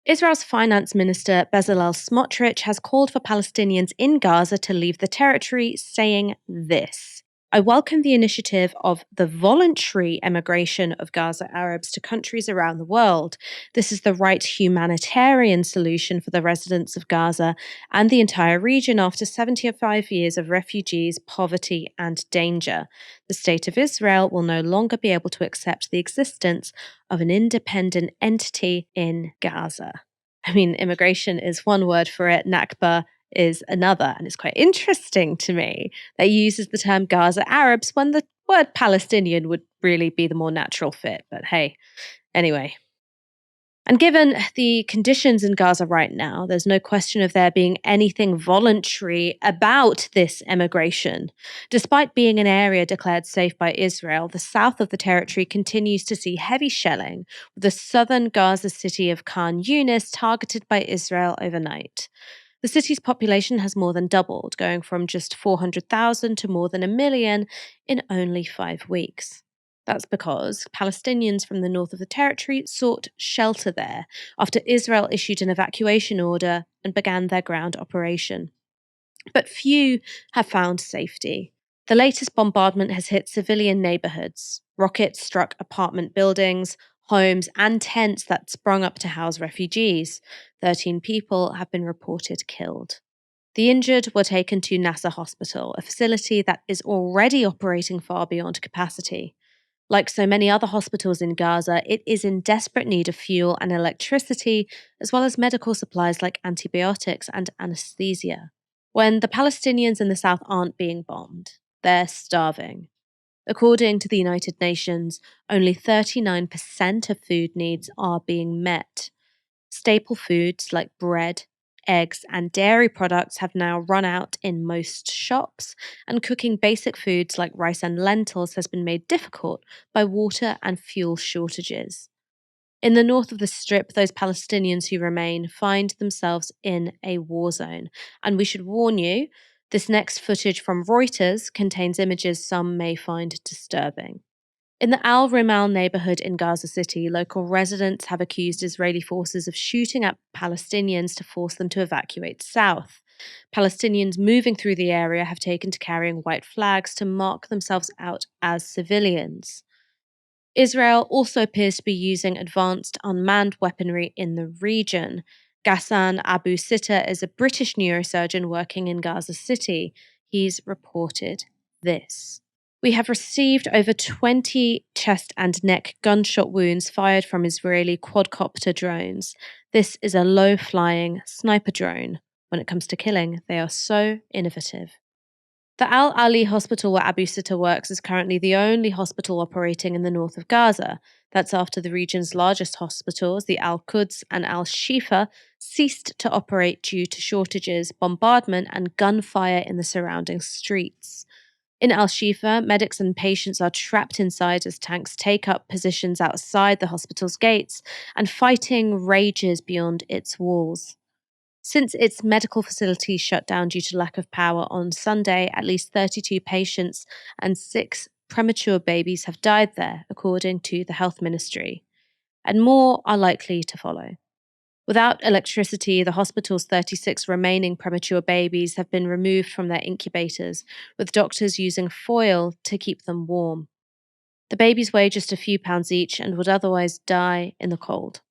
Israel's finance minister Bezalel Smotrich has called for Palestinians in Gaza to leave the territory, saying this: "I welcome the initiative of the voluntary emigration of Gaza Arabs to countries around the world. This is the right humanitarian solution for the residents of Gaza and the entire region after 75 years of refugees, poverty, and danger. The State of Israel will no longer be able to accept the existence of an independent entity in Gaza." I mean, immigration is one word for it, Nakba is another. And it's quite interesting to me that he uses the term Gaza Arabs when the word Palestinian would really be the more natural fit. But hey, anyway. And given the conditions in Gaza right now, there's no question of there being anything voluntary about this emigration. Despite being an area declared safe by Israel, the south of the territory continues to see heavy shelling, with the southern Gaza city of Khan Yunis targeted by Israel overnight. The city's population has more than doubled, going from just 400,000 to more than 1 million in only 5 weeks. That's because Palestinians from the north of the territory sought shelter there after Israel issued an evacuation order and began their ground operation. But few have found safety. The latest bombardment has hit civilian neighborhoods. Rockets struck apartment buildings, homes, and tents that sprung up to house refugees. 13 people have been reported killed. The injured were taken to Nasser Hospital, a facility that is already operating far beyond capacity. Like so many other hospitals in Gaza, it is in desperate need of fuel and electricity, as well as medical supplies like antibiotics and anesthesia. When the Palestinians in the south aren't being bombed, they're starving. According to the United Nations, only 39% of food needs are being met. Staple foods like bread, eggs, and dairy products have now run out in most shops, and cooking basic foods like rice and lentils has been made difficult by water and fuel shortages. In the north of the Strip, those Palestinians who remain find themselves in a war zone. And we should warn you, this next footage from Reuters contains images some may find disturbing. In the Al Rimal neighborhood in Gaza City, local residents have accused Israeli forces of shooting at Palestinians to force them to evacuate south. Palestinians moving through the area have taken to carrying white flags to mark themselves out as civilians. Israel also appears to be using advanced unmanned weaponry in the region. Ghassan Abu Sitta is a British neurosurgeon working in Gaza City. He's reported this: "We have received over 20 chest and neck gunshot wounds fired from Israeli quadcopter drones. This is a low-flying sniper drone. When it comes to killing, they are so innovative." The Al Ali hospital where Abu Sitta works is currently the only hospital operating in the north of Gaza. That's after the region's largest hospitals, the Al Quds and Al Shifa, ceased to operate due to shortages, bombardment, and gunfire in the surrounding streets. In Al Shifa, medics and patients are trapped inside as tanks take up positions outside the hospital's gates, and fighting rages beyond its walls. Since its medical facility shut down due to lack of power on Sunday, at least 32 patients and 6 premature babies have died there, according to the health ministry, and more are likely to follow. Without electricity, the hospital's 36 remaining premature babies have been removed from their incubators, with doctors using foil to keep them warm. The babies weigh just a few pounds each and would otherwise die in the cold.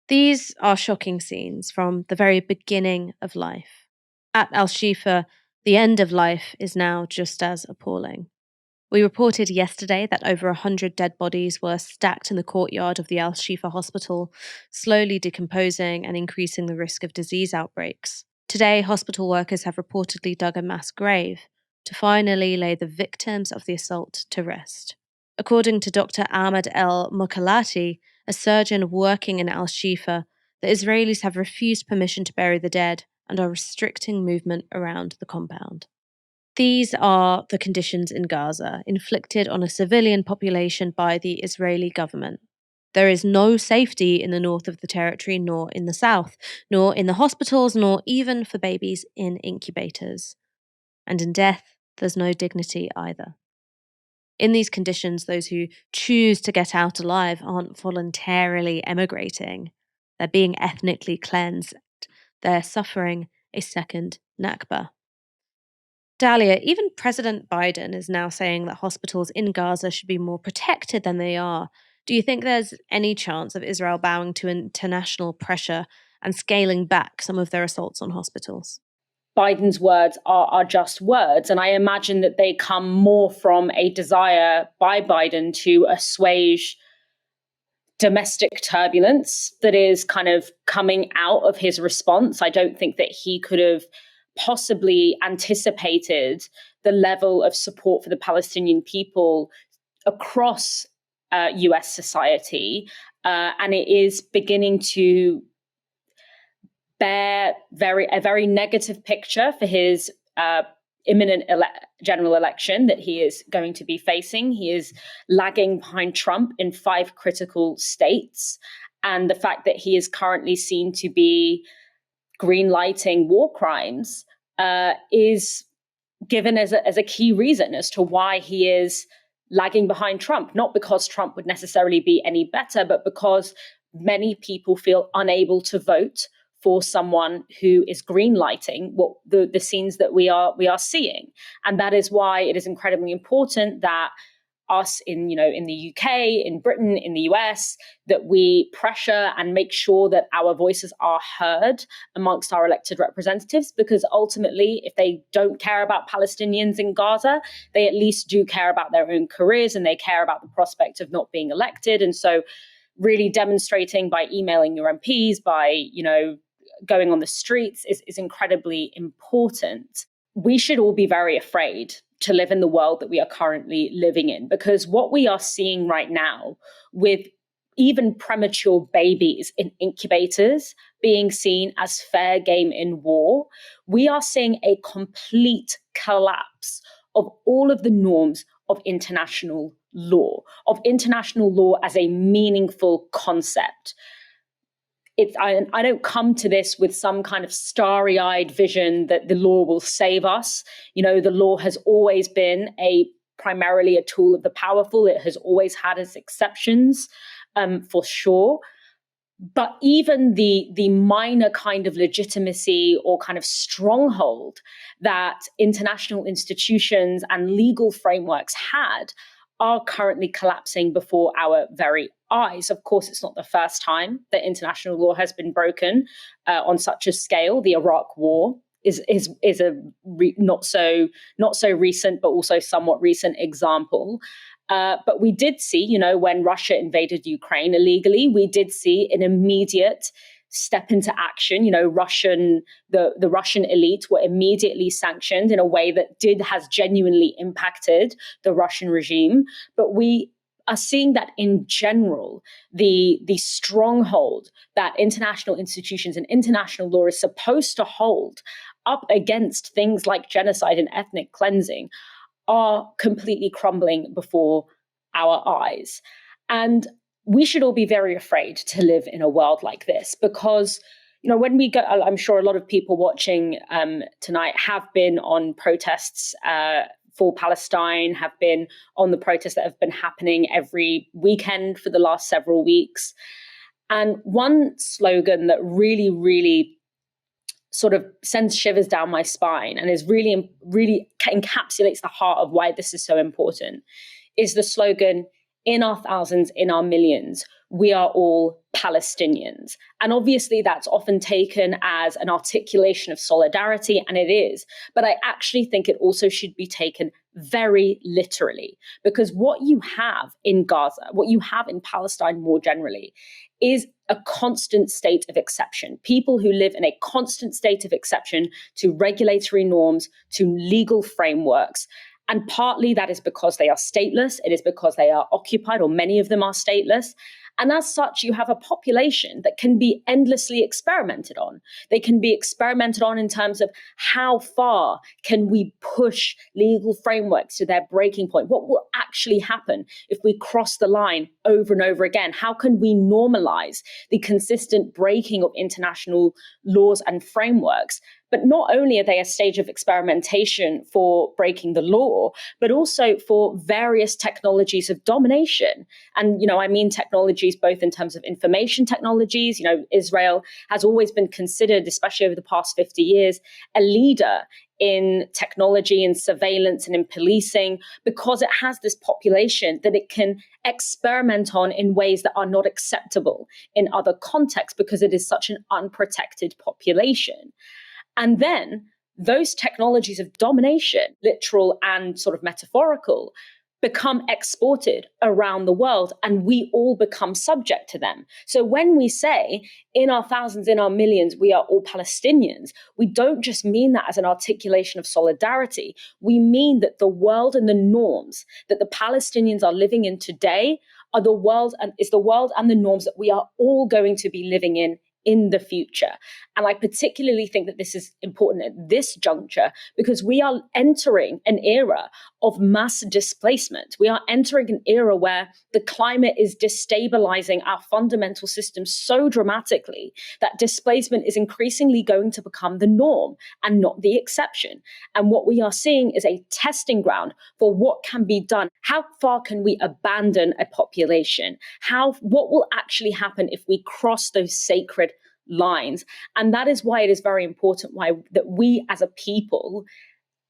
These are shocking scenes from the very beginning of life. At Al Shifa, the end of life is now just as appalling. We reported yesterday that over 100 dead bodies were stacked in the courtyard of the Al Shifa hospital, slowly decomposing and increasing the risk of disease outbreaks. Today, hospital workers have reportedly dug a mass grave to finally lay the victims of the assault to rest. According to Dr. Ahmed El Mokalati, a surgeon working in Al Shifa, the Israelis have refused permission to bury the dead and are restricting movement around the compound. These are the conditions in Gaza, inflicted on a civilian population by the Israeli government. There is no safety in the north of the territory, nor in the south, nor in the hospitals, nor even for babies in incubators. And in death, there's no dignity either. In these conditions, those who choose to get out alive aren't voluntarily emigrating. They're being ethnically cleansed. They're suffering a second Nakba. Dahlia, even President Biden is now saying that hospitals in Gaza should be more protected than they are. Do you think there's any chance of Israel bowing to international pressure and scaling back some of their assaults on hospitals? Biden's words are just words. And I imagine that they come more from a desire by Biden to assuage domestic turbulence that is kind of coming out of his response. I don't think that he could have possibly anticipated the level of support for the Palestinian people across US society. And it is beginning to bear a very negative picture for his imminent general election that he is going to be facing. He is lagging behind Trump in 5 critical states. And the fact that he is currently seen to be green-lighting war crimes is given as a key reason as to why he is lagging behind Trump. Not because Trump would necessarily be any better, but because many people feel unable to vote for someone who is green-lighting what the scenes that we are seeing. And that is why it is incredibly important that us in the UK, in Britain, in the US, that we pressure and make sure that our voices are heard amongst our elected representatives, because ultimately, if they don't care about Palestinians in Gaza, they at least do care about their own careers and they care about the prospect of not being elected. And so really demonstrating by emailing your MPs, by, going on the streets is incredibly important. We should all be very afraid to live in the world that we are currently living in, because what we are seeing right now with even premature babies in incubators being seen as fair game in war, we are seeing a complete collapse of all of the norms of international law as a meaningful concept. I don't come to this with some kind of starry-eyed vision that the law will save us. The law has always been primarily a tool of the powerful. It has always had its exceptions, for sure. But even the minor kind of legitimacy or kind of stronghold that international institutions and legal frameworks had are currently collapsing before our very eyes. Of course, it's not the first time that international law has been broken on such a scale. The Iraq War is a not so recent, but also somewhat recent example. But we did see, when Russia invaded Ukraine illegally, we did see an immediate step into action. The Russian elite were immediately sanctioned in a way that has genuinely impacted the Russian regime. But we are seeing that in general, the stronghold that international institutions and international law is supposed to hold up against things like genocide and ethnic cleansing are completely crumbling before our eyes. And we should all be very afraid to live in a world like this, because, when we go, I'm sure a lot of people watching tonight have been on protests for Palestine, have been on the protests that have been happening every weekend for the last several weeks. And one slogan that really, really sort of sends shivers down my spine and is really, really encapsulates the heart of why this is so important is the slogan, "In our thousands, in our millions, we are all Palestinians." And obviously that's often taken as an articulation of solidarity, and it is. But I actually think it also should be taken very literally, because what you have in Gaza, what you have in Palestine more generally, is a constant state of exception. People who live in a constant state of exception to regulatory norms, to legal frameworks. And partly that is because they are stateless. It is because they are occupied, or many of them are stateless. And as such, you have a population that can be endlessly experimented on. They can be experimented on in terms of how far can we push legal frameworks to their breaking point? What will actually happen if we cross the line over and over again? How can we normalize the consistent breaking of international laws and frameworks? But not only are they a stage of experimentation for breaking the law, but also for various technologies of domination. And, I mean technologies both in terms of information technologies. Israel has always been considered, especially over the past 50 years, a leader in technology and surveillance and in policing, because it has this population that it can experiment on in ways that are not acceptable in other contexts, because it is such an unprotected population. And then those technologies of domination, literal and sort of metaphorical, become exported around the world, and we all become subject to them. So when we say in our thousands, in our millions, we are all Palestinians, we don't just mean that as an articulation of solidarity. We mean that the world and the norms that the Palestinians are living in today are the world and the norms that we are all going to be living in the future. And I particularly think that this is important at this juncture, because we are entering an era of mass displacement. We are entering an era where the climate is destabilizing our fundamental systems so dramatically that displacement is increasingly going to become the norm and not the exception. And what we are seeing is a testing ground for what can be done. How far can we abandon a population? What will actually happen if we cross those sacred lines? And that is why it is very important that we as a people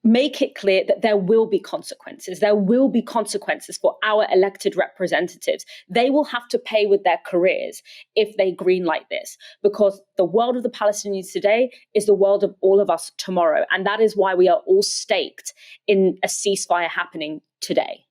make it clear that there will be consequences. There will be consequences for our elected representatives. They will have to pay with their careers if they greenlight this, because the world of the Palestinians today is the world of all of us tomorrow. And that is why we are all staked in a ceasefire happening today.